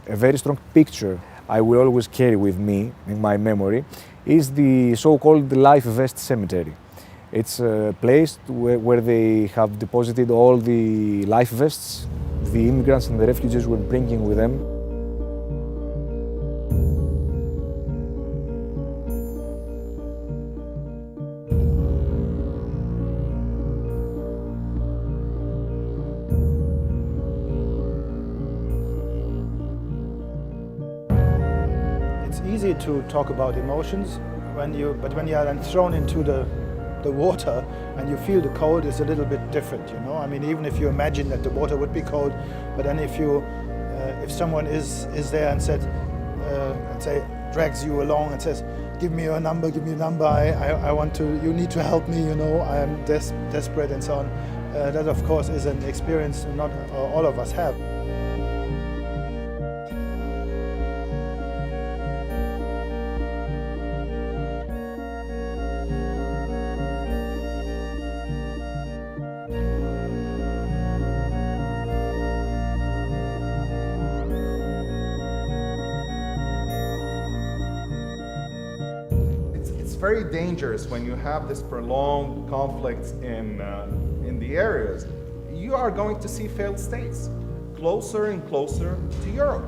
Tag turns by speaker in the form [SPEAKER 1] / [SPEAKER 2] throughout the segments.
[SPEAKER 1] A very strong picture I will always carry with me in my memory is the so-called life vest cemetery. It's a place where they have deposited all the life vests the immigrants and the refugees were bringing with them.
[SPEAKER 2] It's easy to talk about emotions, but when you are then thrown into the water and you feel the cold is a little bit different, you know. I mean, even if you imagine that the water would be cold, but then if someone is there and said, let's say, drags you along and says, give me your number, I want to, you need to help me, you know, I am desperate and so on. That of course is an experience not all of us have.
[SPEAKER 3] It's very dangerous when you have this prolonged conflicts in the areas. You are going to see failed states closer and closer to Europe.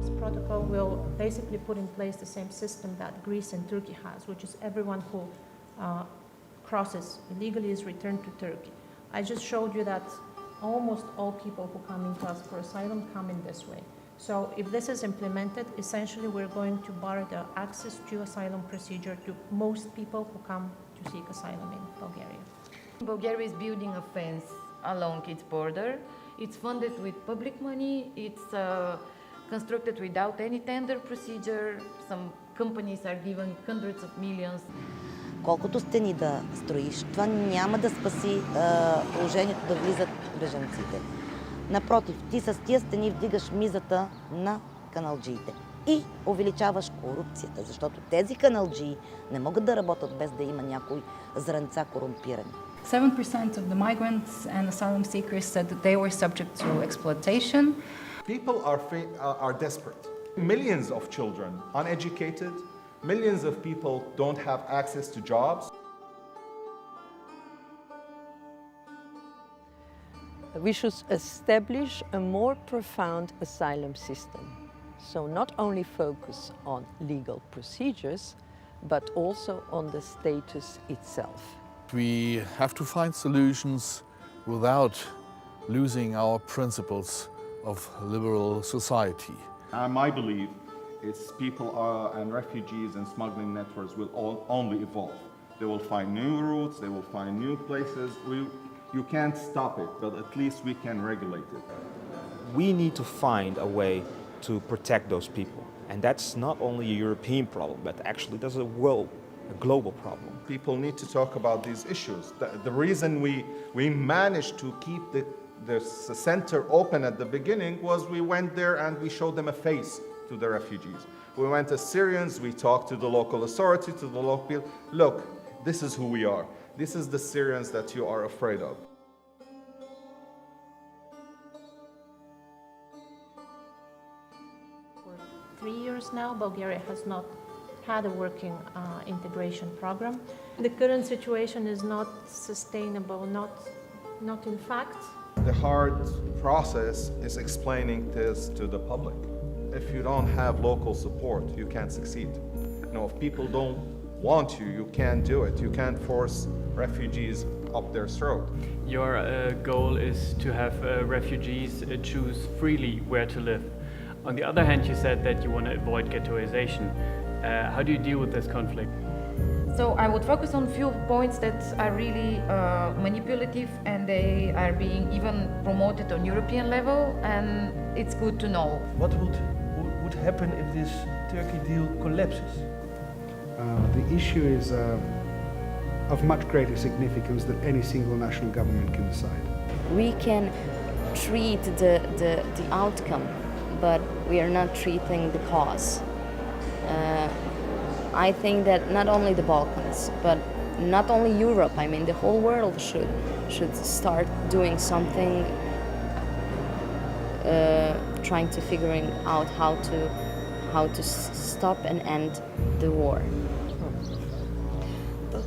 [SPEAKER 4] This protocol will basically put in place the same system that Greece and Turkey has, which is everyone who crosses illegally is returned to Turkey. I just showed you that almost all people who come into us for asylum come in this way. So if this is implemented, essentially we're going to bar the access to asylum procedure to most people who come to seek asylum in Bulgaria.
[SPEAKER 5] Bulgaria is building a fence along its border. It's funded with public money. It's constructed without any tender procedure. Some companies are given hundreds of millions.
[SPEAKER 6] Колкото стени да строиш, това няма да спаси положението да влизат бежанците. Напротив, ти с тия стени вдигаш мизата на каналджиите и увеличаваш корупцията, защото тези каналджии не могат да работят без да има някои зранца корумпирани.
[SPEAKER 7] 7% of the migrants and asylum seekers said that they were subject to exploitation.
[SPEAKER 3] People are desperate. Millions of children uneducated, millions of people don't have access to jobs.
[SPEAKER 8] We should establish a more profound asylum system. So not only focus on legal procedures, but also on the status itself.
[SPEAKER 9] We have to find solutions without losing our principles of liberal society.
[SPEAKER 3] My belief is people and refugees and smuggling networks will only evolve. They will find new routes, they will find new places. You can't stop it, but at least we can regulate it.
[SPEAKER 10] We need to find a way to protect those people. And that's not only a European problem, but actually that's a global problem.
[SPEAKER 3] People need to talk about these issues. The reason we managed to keep the center open at the beginning was we went there and we showed them a face to the refugees. We went as Syrians, we talked to the local authority, to the local people. Look, this is who we are. This is the Syrians that you are afraid of.
[SPEAKER 4] For 3 years now, Bulgaria has not had a working integration program. The current situation is not sustainable, not in fact.
[SPEAKER 3] The hard process is explaining this to the public. If you don't have local support, you can't succeed. You know, if people don't want you, you can't do it. You can't force refugees up their throat.
[SPEAKER 11] Your goal is to have refugees choose freely where to live. On the other hand, you said that you want to avoid ghettoization. How do you deal with this conflict?
[SPEAKER 5] So I would focus on few points that are really manipulative and they are being even promoted on European level, and it's good to know.
[SPEAKER 12] What would happen if this Turkey deal collapses?
[SPEAKER 13] The issue is of much greater significance than any single national government can decide.
[SPEAKER 14] We can treat the outcome, but we are not treating the cause. I think that not only the Balkans, but not only Europe, I mean the whole world should start doing something trying to figuring out how to stop and end the war.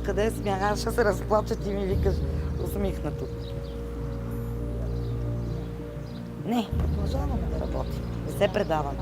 [SPEAKER 6] Къде смях? Аз ще се разплача, ти ми викаш усмихнато. Не, продължаваме да работим. Не се предаваме.